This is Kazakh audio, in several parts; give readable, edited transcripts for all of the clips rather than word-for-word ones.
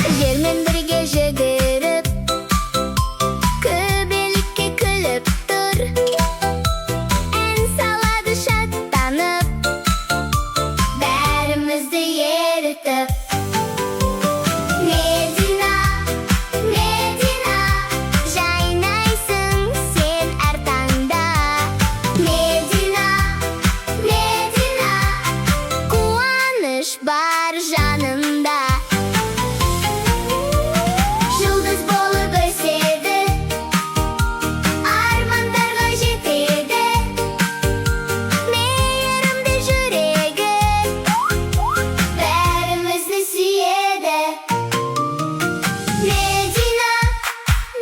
Жермен бірге жүгіріп, көбелікке күліп тұр. Ән салады шаттанып, бәрімізді ерітіп. Медина, Медина, жайнайсың сен әр таңда. Медина, Медина, қуаныш бар жанымда. Жұлдыз болып өседі, армандарға жетеді. Мейірімді жүрегі бәрімізді сүйеді. Медина,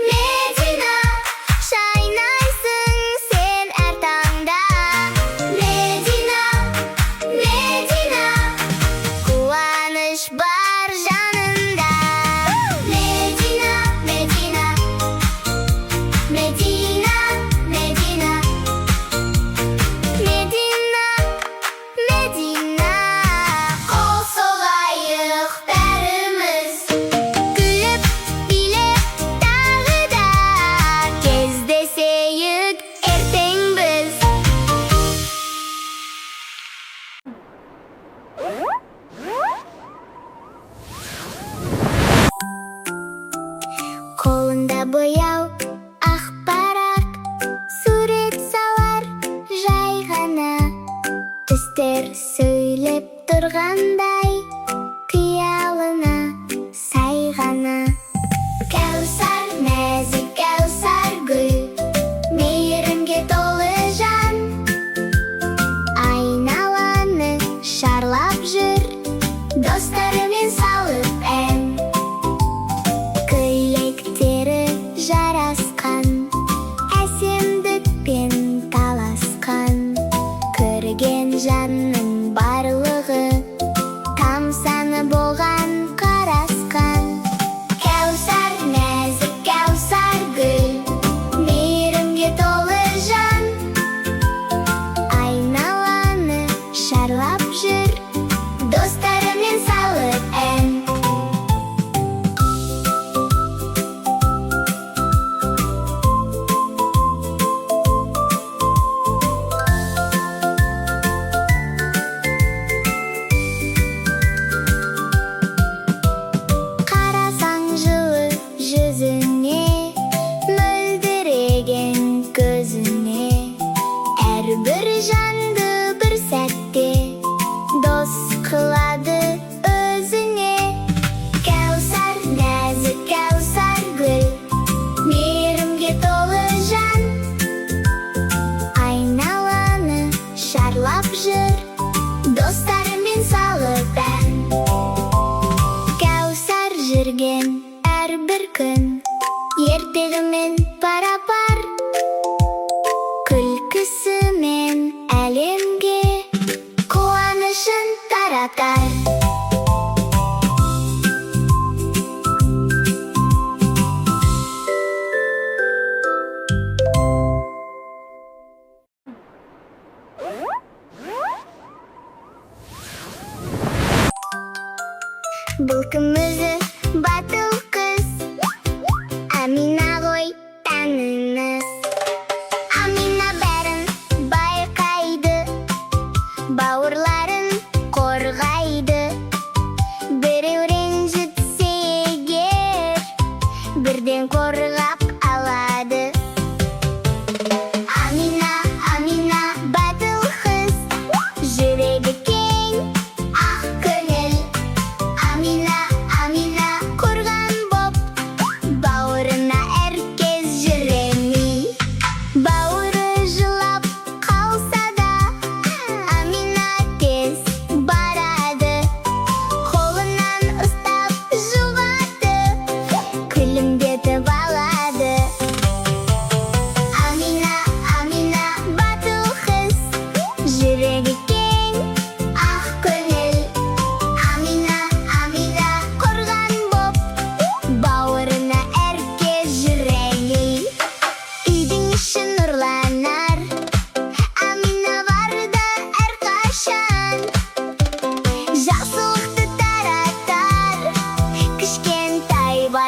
Медина, шайнайсың сен әр таңда. Медина, Медина, қуаныш бар жанында. Медина, Медина, Медина, Медина, Медина, Медина, қол соғайық бәріміз. Күліп, билеп тағы да, кездесейік ертең біз. Қолында бояу, ақ парақ, сурет салар жай ғана. Түстер сөйлеп тұрғандай, қиялына сай ғана. Кәусар, нәзік кәусар гүл, мейірімге толы жан. Айналаны шарлап жүр, достарымен салып ән. Көйлектері жарасқан, әсемдікпен таласқан. Көрген жанның барлығы тамсаны болған қарасқан. Кәусар, нәзік кәусар гүл, мейірімге толы жан. Айналаны шарлап жүр, достарымен салып ән. Қарасаң жылы жүзіне, мөлдіреген көзіне. Әрбір жанды бір сәтте дос қылады өзіне. Кәусар, нәзік кәусар гүл, мейірімге толы жан. Айналаны шарлап жүр, достарымен салып ән. Кәусар жүрген әрбір күн, ертегімен пара-пар. Күлкісімен әлемге қуанышын таратар. Бұл кім өзі батыл қыз, Амина ғой тәніңіз. Амина бәрін байқайды, бауырларын қорғайды. Біреу ренжітсе егер, бірден қорғап алады. Амина, Амина батыл қыз, жүрегі кең, ақ көңіл. Амина, Амина қорған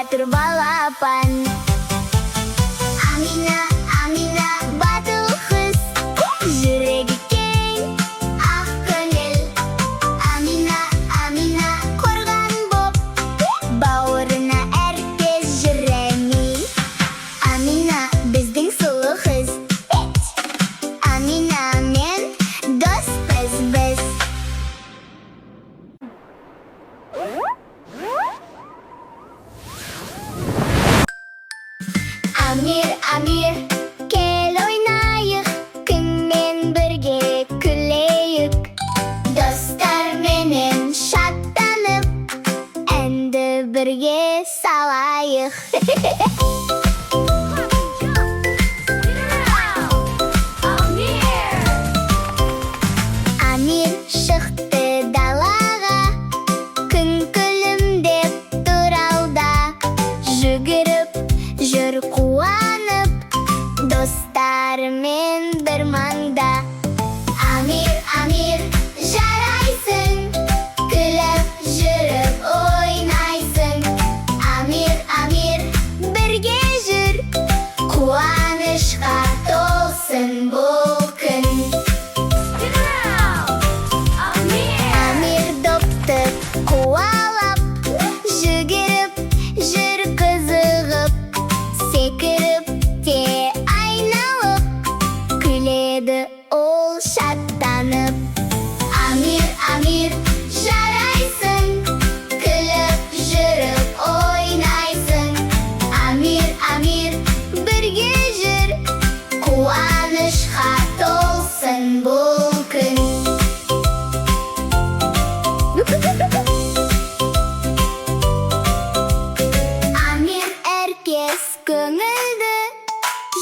батыр балапан. Амина, Амина, батыл қыз, жүрегі кең, ақ көңіл. Амина, Амина, қорған боп, бауырына әркез жүремей. Амина, біздің сұлу қыз. Амина мен доспыз біз. Амир, Амир, кел ойнайық, күнмен бірге күлейік. Достарменен шаттанып, әнді бірге салайық. Амир шықты далаға, күн күлімдеп тұр алда. Жүгіріп жүр қуанып, достарымен бір маңда. Амир, Амир, жарайсың, күліп жүріп ойнайсың. Амир, Амир, бірге жүр, қуанышқа толсын бұл күн. Амир допты қуалап, жүгіріп жүр қызығып, секіріп те айналып, күледі ол шаттанып. Амир, Амир, жарайсың, күліп жүріп ойнайсың. Амир, Амир, бірге жүр, қуанышқа толсын бұл күн. Амир әркез көңілді,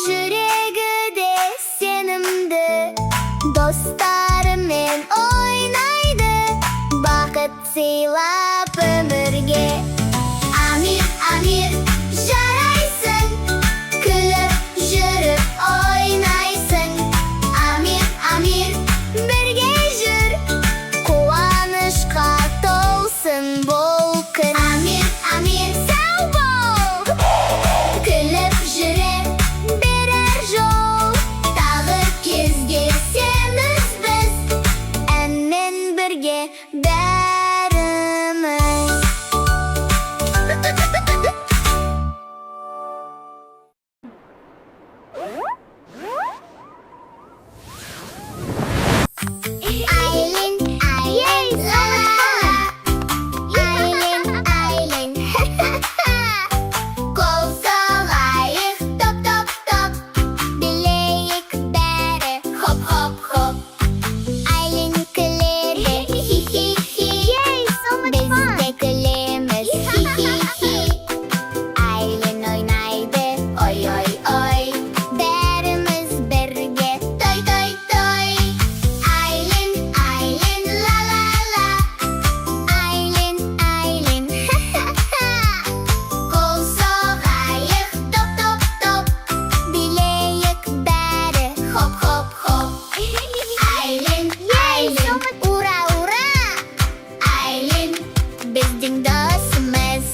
жүрегі де сенімді. Достарымен ойнайды, бақыт сыйлап өмірге. Амир, Амир, жарайсың, күліп жүріп ойнайсың. Амир, Амир, бірге жүр, қуанышқа толсын бұл күн. Амир, Амир, сау бол, күліп жүре берер жол. Тағы кездесеміз біз, әнмен бірге бәріміз. Айлин, Айлин, ла-ла-ла. Айлин, Айлин, ха-ха-ха. Қол соғайық, топ-топ-топ, билейік бәрі, хоп-хоп-хоп. Айлин күледі, хи-хи-хи, біз де күлеміз, хи-хи-хи. Айлин ойнайды, ой-ой-ой, бәріміз бірге той-той-той. Айлин, Айлин, ла-ла-ла. Айлин, Айлин, ха-ха-ха. Қол соғайық, топ-топ-топ, билейік бәрі, хоп-хоп-хоп. Айлин, Айлин, ура-ура. Айлин, біздің досымыз.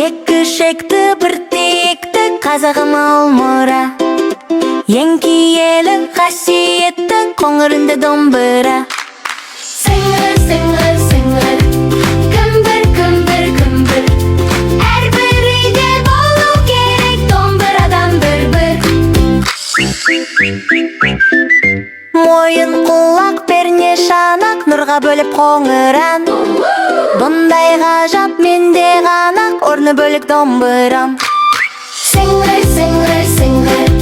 Екі шекті бір текті қазағым алмұра, ең киелі қасиетті қоңырынды домбыра. Сыңғыр, сыңғыр, сыңғыр, күмбір, күмбір, күмбір. Әрбір үйде болу керек домбырадан бір-бір. Мойын құлақ перне шанақ нұрға бөліп қоңыран. Бұндай ғажап менде ғана орны бөлік домбырам. Сыңғыр, сыңғыр, сыңғыр,